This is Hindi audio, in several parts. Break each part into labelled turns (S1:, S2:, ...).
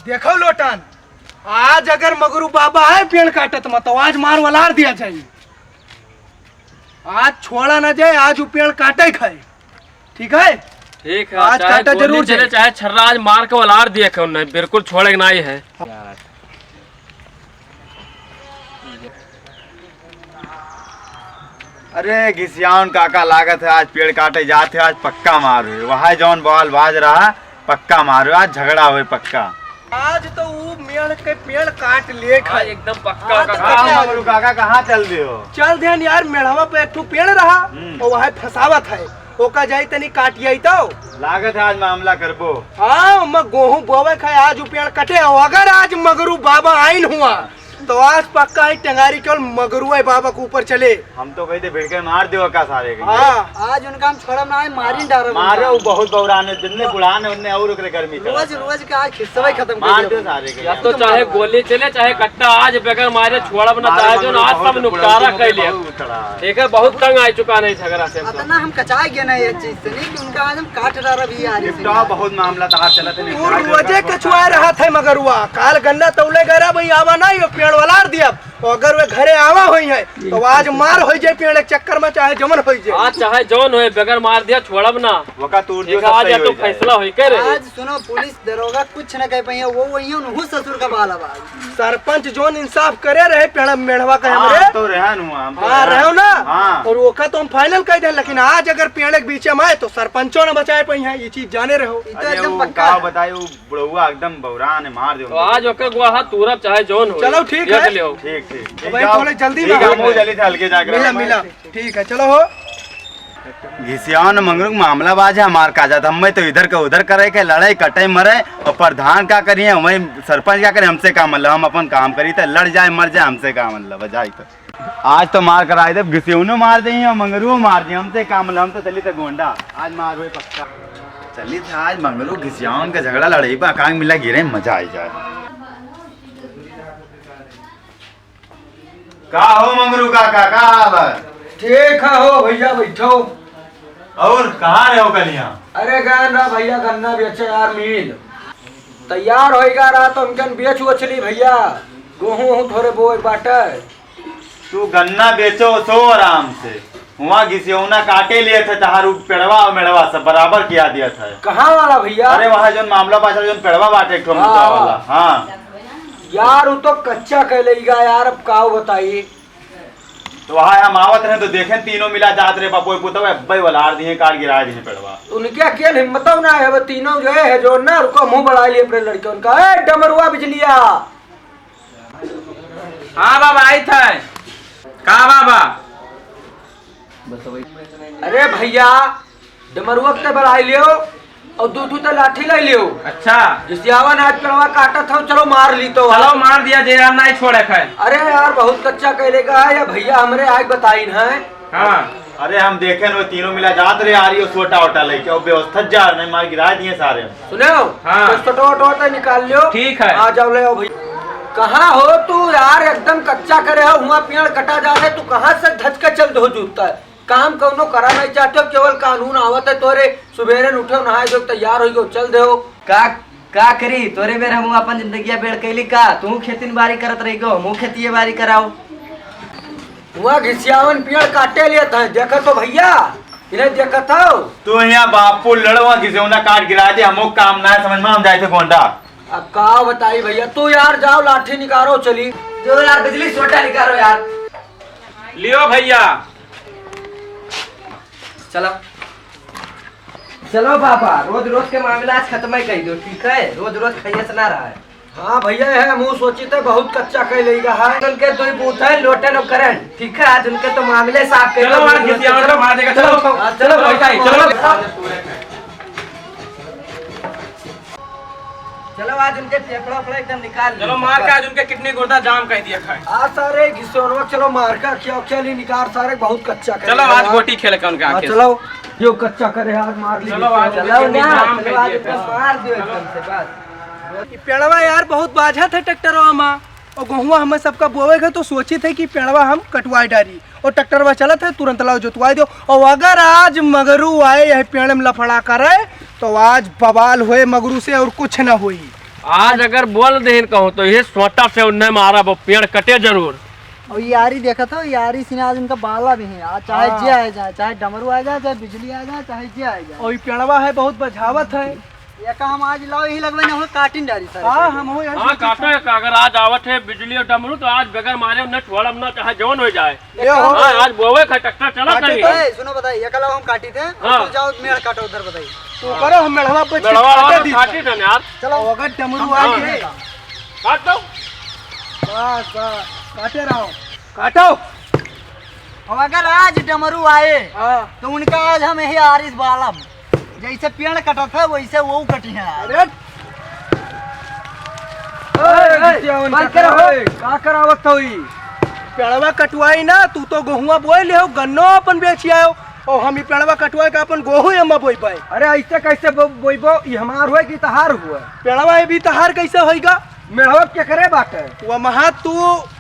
S1: देखो लोटन, आज अगर मगरू बाबा है पेड़ काटत मत तो आज मार वलार दिया चाहिए। आज छोड़ा ना जाए, आज वो पेड़ काटे खाए। ठीक है,
S2: ठीक है।
S1: आज काटा जरूर
S2: चले, चाहे छर्रा आज मार के वलार दिया क्यों नहीं, बिल्कुल छोड़े नहीं है।
S3: अरे घिसियान काका लागत है आज पेड़ काटे जाते, आज पक्का मारो। वहाँ जौन बॉल बाज रहा पक्का मारो, आज झगड़ा हुए पक्का।
S1: आज तो वो मेड़ के पेड़ काट ले खाए
S2: एकदम पक्का
S3: मगरू काका कहाँ चल रहे हो?
S1: चल ध्यान यार, मेढ़वा पे एक पेड़ रहा और वह फसावत है, ओका जाई तनी काटिया तो
S3: लागत है आज मामला करबो।
S1: हाँ, मैं गेहूं बोवे खाए, आज वो पेड़ कटे। अगर आज मगरू बाबा आइन हुआ तो आज पक्का ही टंगारी केवल मगरू बाबा के ऊपर चले।
S3: हम तो कहते भिड़के मार दो का सारे के।
S1: हाँ,
S4: आज उनका हम छोड़ा ना मारी डारो
S3: मारे वो बहुत बौराने जितने बुढ़ाने उतने और ओकरे गर्मी
S4: रोज रोज का आज खिस्सा खत्म
S3: मार दो सारे के।
S2: या तो चाहे गोली चले चाहे कट्टा, आज बगैर मारे छोड़ा बना चाहे जो आज सब नुकतारा कर लिया। एक बहुत तंग आ चुका नहीं झगड़ा से।
S4: इतना हम कचाए गए ना ये चीज से, नहीं कि उनका आज हम काट डारा भी आ रही है।
S3: बहुत मामला था चला थे
S1: रोजे कछुआ रहा था मगरुआ। काल गन्ना तौले गरा भाई आवा नहीं, पेड़ वाला दिया। अगर वे घरे आवा हुई है तो आज मार हो जाए पेड़ के चक्कर में, चाहे जमन हो जाए।
S2: आज चाहे जौन होए बगैर मार दिया छोड़ब ना,
S3: वका तूर जो
S2: आज या तो फैसला होई करे।
S4: आज सुनो, पुलिस दरोगा कुछ न कह पाई, वो वही उन्हों ससुर का बाल आवाज।
S1: सरपंच जोन इंसाफ करे रहे पेड़ मेढ़वा का हमरे
S3: तो रहन हुआ हम।
S1: हाँ रहो ना।
S3: हाँ।
S1: और ओका तो हम फाइनल कह दे, लेकिन आज अगर पेड़ के बीच में आए तो सरपंचों ने बचाए पाई है, ये चीज जाने रहो।
S4: तो एकदम पक्का
S3: बताए वो बुढ़वा एकदम बौरा ने मार दो।
S2: तो आज ओकर गुआहा तूरब चाहे जौन हो।
S1: चलो ठीक है,
S3: ठीक ठीक
S1: भाई थोड़े जल्दी
S3: ठीक है, मुँह जल्दी से हल्के जाकर
S1: मिला मिला। ठीक है चलो हो।
S3: घिसियान मंगरू मामला बाज है हमार का जाता। हमें तो इधर का उधर करे के लड़ाई कटे मरे, और प्रधान क्या करिए हमें सरपंच क्या करे, हमसे काम मतलब हम अपन काम करी तो लड़ जाए मर जाए हमसे काम मतलब बजाई। तो आज तो मार कराए थे, घिसियों मार दी और मंगरू मार दिए, हमसे काम मतलब हम तो चली थे गोंडा आज मार हुए पक्का। चली थे आज मंगरू घिसियान का झगड़ा लड़ाई पर कांग मिला गिरे मजा आई जाए। का हो मंगरू काका का हाल है?
S1: ठीक है हो भैया, बैठो।
S3: और कहाँ रहे हो कल यहाँ?
S1: अरे गन्ना भैया, गन्ना बेचे यार, मिल तैयार होएगा रहा तो हमकन बेच उछली भैया। गेहूं थोड़े बोए बाटे।
S3: तू गन्ना बेचो सो आराम से, वहाँ घिसियोना काटे लिए थे तहारू पेड़वा और मेड़वा सब बराबर किया दिया था।
S1: कहाँ वाला भैया?
S3: अरे वहाँ जो मामला बाजा जो पेड़वा बाटे एक वाला। हाँ
S1: यार वो तो कच्चा कहलेगा यार, अब का बताइए।
S3: तो वहाँ हम आवत रहे तो देखे तीनों मिला जात रहे बापोई पुतव अब्बई वलार दिए काट गिरा दिए पेड़वा।
S1: उनके अकेले हिम्मत ना है, वो तीनों जो है जो ना रुको मुंह बढ़ा लिए अपने लड़के उनका। ए डमरुआ बिजलिया।
S2: हाँ बाबा आई था। कहा बाबा?
S1: अरे भैया, डमरुआ के बढ़ा लियो और दूधू तो लाठी ले लियो।
S2: अच्छा,
S1: जिस यावन आज पेड़वा काटा था चलो मार ली तो।
S2: चलो मार दिया जे यार नहीं छोड़े खाए।
S1: अरे यार बहुत कच्चा कहलेगा है या भैया, हमरे आग बताई है।
S2: हाँ
S3: अरे हम देखे वो तीनों मिला जात रहे आ रही सोटा वोटा लेके और व्यवस्था जा रहे मार गिरा दिए सारे।
S1: सुनो
S2: हाँ।
S1: तो छोटा निकाल लियो।
S2: ठीक है।
S1: आ जाओ ले आओ भैया। कहाँ हो तू यार, एकदम कच्चा करे हो, वहाँ पेड़ कटा जा रहे, तू कहाँ से धच के चल दो जूता है। काम कौनो करा नहीं चाहते हो, केवल कानून आवत है तोरे। सुबेरे उठे नहाए जो तैयार हो गयो चल दे हो।
S4: का करी तोरे बेर हम अपन जिंदगी बेड़ कैली का, तू खेती बाड़ी करत रही गो, मुँह खेती बाड़ी कराओ।
S1: वहाँ घिसियावन पेड़ काटे लिए था, देखा तो भैया, इन्हें देखा था।
S3: तू यहाँ बापू लड़वा घिसियोना काट गिरा दिए, हम काम ना समझ में हम जाए थे गोंडा।
S1: अब का बताई भैया, तू यार जाओ लाठी निकालो चली।
S4: जो यार बिजली सोटा निकालो यार।
S2: लियो भैया।
S4: चलो चलो पापा, रोज रोज के मामला आज खत्म ही कर दो, ठीक है? रोज रोज खाइए से ना रहा है।
S1: हाँ भैया है, मुँह सोची थे बहुत कच्चा कह लेगा है।
S4: उनके दो बूथ है लोटन और करंट, ठीक है? आज उनके तो मामले साफ कर
S2: चलो आज घिसियान को मार देगा। चलो
S4: चलो चलो आज उनके फेफड़ा फेफड़ा एकदम निकाल।
S2: चलो मार के आज उनके किडनी गुर्दा जाम कर दिया खाए।
S1: आज सारे घिसोनवा चलो मार का क्या क्या ली निकाल, सारे बहुत कच्चा करे।
S2: चलो आज गोटी खेल के उनके आके।
S1: चलो यो कच्चा करे आज मार ली।
S2: चलो आज
S4: चलो ना, चलो आज उनको मार दो एकदम से बस।
S1: पेड़वा यार बहुत बाझा था ट्रैक्टरवा में, और गेहुआ हमें सबका बोवेगा तो सोची थे कि पेड़वा हम कटवाई डारी, और ट्रैक्टरवा चला था तुरंत लाओ जोतवाई दो। और अगर आज मगरू आए यह पेड़ में लफड़ा करे तो आज बवाल हुए मगरू से और कुछ न हुई।
S2: आज अगर बोल देन कहूँ तो ये सोटा से उन्हें मारा वो पेड़ कटे जरूर।
S5: और यारी देखा था, यारी सिने आज इनका बाला भी है। आज चाहे जे आ जाए, चाहे डमरू आ जाए, चाहे बिजली आ जाए, चाहे जे आ जाए।
S6: और पेड़वा है बहुत बझावत है।
S5: ये काम आज लाओ यही लगवे ना हो काटिन डारी सर।
S6: हाँ हम हो
S2: हाँ काटो है, अगर आज आवत है बिजली और डमरू तो आज बगैर मारे उन्हें छोड़ा ना चाहे जवन हो जाए। हाँ आज बोवे का ट्रैक्टर चला कहीं।
S5: सुनो बताइए, ये कल हम काटी थे।
S2: हाँ।
S5: तो जाओ मेड़ काटो उधर बताइए।
S6: तो करो हम मेड़वा पे
S2: काटी थे यार।
S6: चलो अगर डमरू आ गए
S2: काट दो।
S6: बस काटे रहो, काटो।
S5: और अगर आज डमरू आए
S6: हाँ
S5: तो उनका आज हम यही आरिस बालम जैसे पेड़ कटा था वैसे वो कटी है।
S6: अरे
S1: का करावत होई?
S6: पेड़वा कटवाई ना, तू तो गेहुआ बोए ले हो, गन्नो अपन बेची आओ और हम पेड़वा कटवाए का अपन गोहू अम्मा बोई पाए।
S1: अरे ऐसे कैसे बोइबो? ई हमार हुए कि तहार हुआ?
S6: पेड़वा ये भी तहार कैसे होएगा?
S1: मेढ़वा के करे बाटे?
S6: वो महा तू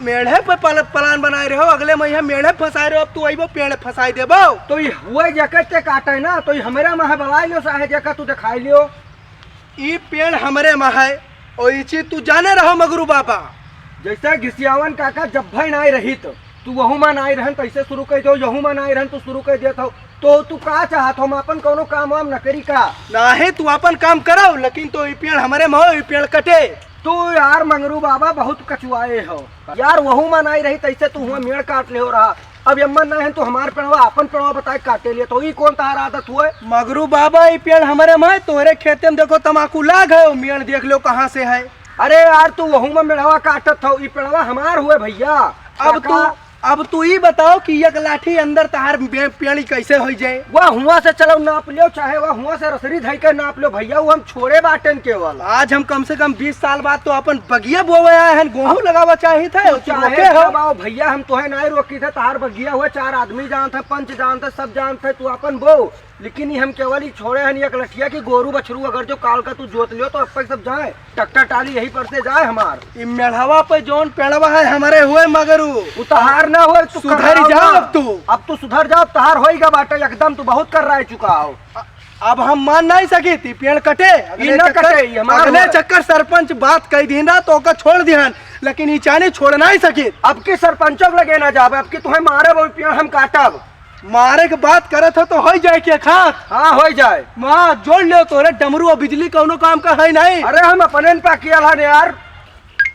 S6: मेढ़े पे प्लान बनाए रहो, अगले महीने मेढ़े फंसाए रहो, अब तू अइबो पेड़ फंसाई देबो।
S1: तो ये हुए जैकेट के काटे ना, तो ये हमेरा महा बलाई लो साहे जैकेट तू दिखाई लियो।
S6: ई पेड़ हमरे में है और ये चीज तू जाने रहो मगरू बाबा।
S1: जैसे घिसियावन काका जब भाई नाई रही तो तू वहू में नाई रहन तैसे शुरू कर दो, यहू में नाई रहन तो शुरू कर देत हो। तो तू का चाहत हो? हम अपन कोनो काम वाम न करी का?
S6: नाही तू अपन काम करो, लेकिन तो ये पेड़ हमरे में हो, ये पेड़ कटे।
S1: तू यार मंगरू बाबा बहुत कचुआए हो यार, वहू में नाई रही तैसे तू हुआ मेड़ काट ले हो रहा। अब यम्मन ना है तो हमार पेड़वा अपन पेड़वा बताए काटे लिए, तो ये कौन तार आदत हुए?
S6: मगरू बाबा ये पेड़ हमारे में है, तोहरे खेते में देखो तमाकू लाग है, मेड़ देख लो कहाँ से है।
S1: अरे यार तू वहू में मेढ़वा काटत हो, ये पेड़वा हमार हुए भैया।
S6: अब तू ही बताओ कि एक लाठी अंदर तहार पेड़ी कैसे हो जाए?
S1: वह हुआ से चलो नाप लियो, चाहे वह हुआ से रसरी धई के नाप लो भैया, वो हम छोड़े बाटन केवल।
S6: आज हम कम से कम 20 साल बाद तो अपन बगिया बोवे आए हैं, गेहूं लगावा चाहिए थे।
S1: चाहे हो भैया, हम तोहे नहीं रोकी थे, तार बगिया हुए 4 आदमी जानते, पंच जानते, सब जानते, तू अपन बो। लेकिन हम केवल ही छोड़े हैं एक लठिया की गोरू बछरू अगर जो काल का तू जोत लियो तो अब तक सब जाए, ट्रैक्टर टाली यही पर से जाए हमार।
S6: मेढ़वा पे जोन पेड़वा है हमारे हुए मगरू,
S1: उतार ना हो, तू
S6: सुधर जाओ।
S1: अब तू सुधर जाओ, तहार होएगा बाटे एकदम, तू बहुत कर रहा है चुका हो।
S6: अब हम मान नहीं सके थी पेड़ कटे, अगले चक्कर सरपंच बात कह दी ना तो ओका छोड़ दिहन, लेकिन ये चाने छोड़ नहीं सके।
S1: अब के सरपंचों लगे ना जावे, अब के तुम्हें मारे वो पेड़ हम काटब।
S6: मारे के बात करे थे तो हो जाए के खात।
S1: हाँ हो जाए,
S6: माँ जोड़ ले तोरे डमरू और बिजली कौनो काम का है नहीं।
S1: अरे हम अपने पे किया यार,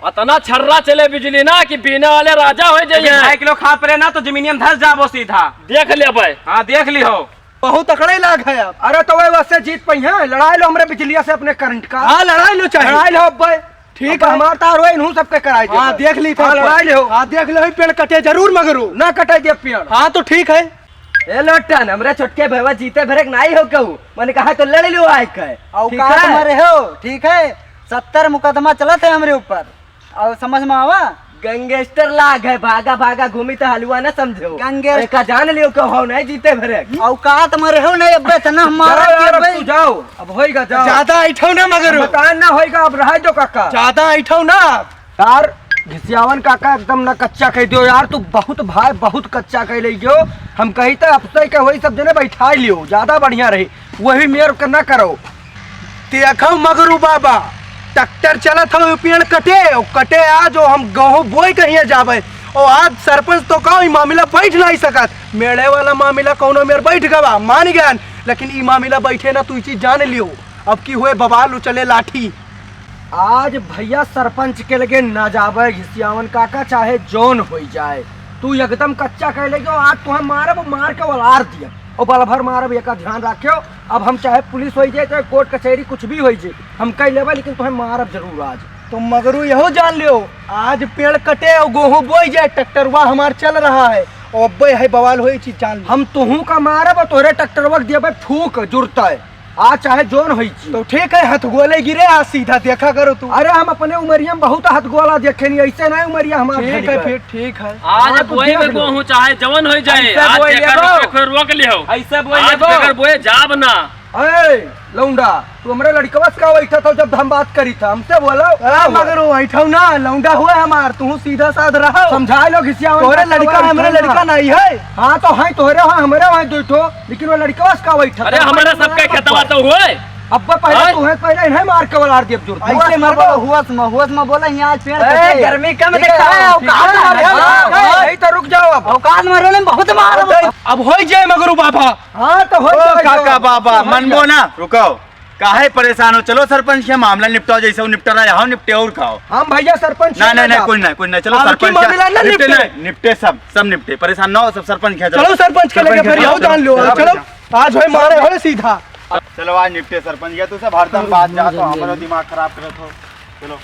S2: अतना छर्रा चले बिजली ना कि बिना वाले राजा हो जाइए। 2 किलो खाद पड़े ना तो जमीनियम धस जाबो सीधा। देख ले भाई। हाँ देख ली हो,
S6: बहुत अकड़े लाग है अब।
S1: अरे तो वैसे जीत पई है, लड़ाई लो हमरे बिजलिया से अपने करंट का।
S6: हाँ लड़ाई लो, चाहे
S1: लड़ाई लो भाई, ठीक है हमार तार हो इन्हू सबके कराई दे।
S6: हाँ देख ली था,
S1: लड़ाई लो।
S6: हाँ देख लो, पेड़ कटे जरूर मगरू
S1: ना कटाई दे पेड़।
S6: हाँ तो ठीक है।
S4: ए लोटन हमरे छोटके भैया जीते भरक नहीं हो कहू, मैंने कहा तो लड़ लो आए के।
S5: औकात तुम्हारे हो, ठीक है। 70 मुकदमा चला थे हमरे ऊपर, और समझ में आवा?
S4: गैंगस्टर लाग है, भागा भागा घूमी तो हलवा ना समझो।
S5: गैंगस्टर
S4: का जान लियो को हो नहीं जीते भरक।
S5: औकात मरे हो नहीं, अब इतना हमारा
S1: तू जाओ, अब होएगा जाओ।
S6: ज्यादा ऐठो ना मगरू,
S1: बतान ना होएगा, अब रह दो काका।
S6: ज्यादा ऐठो ना
S1: यार घिसियावन काका एकदम ना कच्चा कह दियो यार, तू बहुत भाई बहुत कच्चा कह ले गयो। हम कही तो अब तक वही सब जने बैठा लियो, ज्यादा बढ़िया रही, वही मेयर करना करो।
S6: देखो मगरू बाबा, ट्रैक्टर चला था पेड़ कटे और कटे आज हम गेहूं बोए कहीं जावे, और आज सरपंच तो कहो मामला बैठ नहीं सकत। मेड़े वाला मामला कौनो मेर बैठ गवा मान गया, लेकिन ई मामला बैठे ना, तू चीज जान लियो। अब की हुए बवाल उचले लाठी।
S1: आज भैया सरपंच के लगे ना जावे घिसियावन काका, चाहे जोन हो जाए, तू एकदम कच्चा कह ले, आज तुम्हें मारब, मार के वलार दिया और बल भर मारब, एक ध्यान रखियो। अब हम चाहे पुलिस हो जाए, चाहे कोर्ट कचहरी कुछ भी हो जाए, हम कह लेवा, लेकिन तुम्हें मारब जरूर आज।
S6: तो मगरू यहो जान लियो, आज पेड़ कटे और गेहूं बोई जाए, ट्रैक्टरवा हमार चल रहा है और अब है बवाल हो, चीज जान लो।
S1: हम तुहू का मारब और तोरे ट्रैक्टरवा दिए फूक जुड़ता है, आज चाहे जोन हो।
S6: तो ठीक है, हथगोले गिरे आज सीधा देखा करो तू।
S1: अरे हम अपने उमरिया में बहुत हथगोला देखे नहीं, ऐसे नहीं उमरिया हमारे।
S6: ठीक है फिर, ठीक है।
S2: आज बोए में गेहूं चाहे जवन हो जाए, आज देखकर रोक लियो। ऐसे बोए बगैर बोए जाब ना।
S1: अरे लौंडा, तू हमरे लड़कवा से का बैठा था जब हम बात करी था, हमसे बोलो।
S6: मगर ऐठो ना, लौंडा हुआ हमार, तू सीधा साध रहो,
S1: समझा लो घिसिया।
S6: तोरे लड़का हमरे लड़का नहीं है।
S1: हाँ तो है तोरे, हाँ हमारे वहाँ दो ठो, लेकिन वो लड़कवा से का बैठा।
S2: अरे हमारा सबका खेतवा तो हुए।
S1: अब्बा पहले तू है पहले इन्हें मार के वाला दिया जोर
S5: ऐसे मर हुआ में बोला यहाँ पेड़ कटे।
S4: गर्मी कम देखा
S1: नहीं तो रुक जाओ अब
S5: औकात मारो ने बहुत मार।
S6: अब हो जाए मगरू बाबा।
S1: हाँ तो हो
S3: ओ
S1: जाएगा।
S3: काका बाबा मनबो ना रुको काहे परेशान हो चलो सरपंच के मामला निपटाओ जैसे वो निपटा रहा है यहाँ निपटे और खाओ
S1: हम भैया सरपंच
S3: नहीं नहीं नहीं कोई नहीं चलो
S6: अब की
S3: सरपंच
S6: मामला ना
S3: निपटे
S6: निपटे।
S3: नहीं, निपटे सब निपटे परेशान ना हो सब सरपंच के
S6: चलो सरपंच के लेके फिर आओ जान लो। चलो आज होए मारे होए सीधा।
S3: चलो आज निपटे सरपंच गया तो सब हरदम बात जा तो हमारा दिमाग खराब करत हो चलो